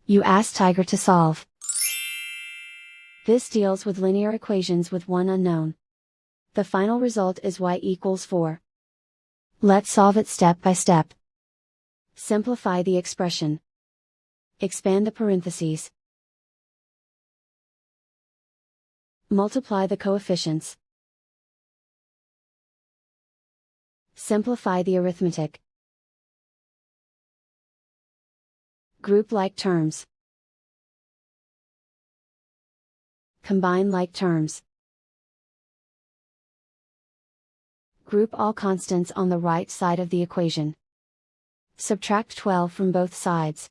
You ask Tiger to solve. This deals with linear equations with one unknown. The final result is y equals 4. Let's solve it step by step. Simplify the expression. Expand the parentheses. Multiply the coefficients. Simplify the arithmetic. Group like terms. Combine like terms. Group all constants on the right side of the equation. Subtract 12 from both sides.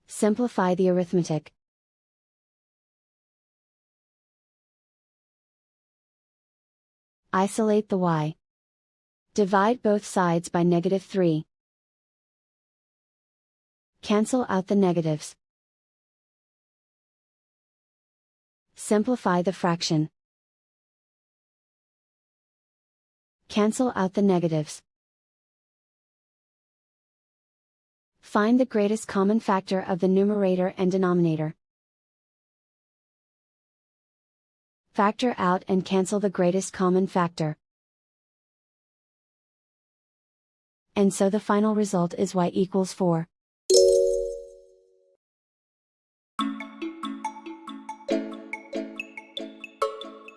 Simplify the arithmetic. Isolate the y. Divide both sides by -3. Cancel out the negatives. Simplify the fraction. Cancel out the negatives. Find the greatest common factor of the numerator and denominator. Factor out and cancel the greatest common factor. And so the final result is y equals 4.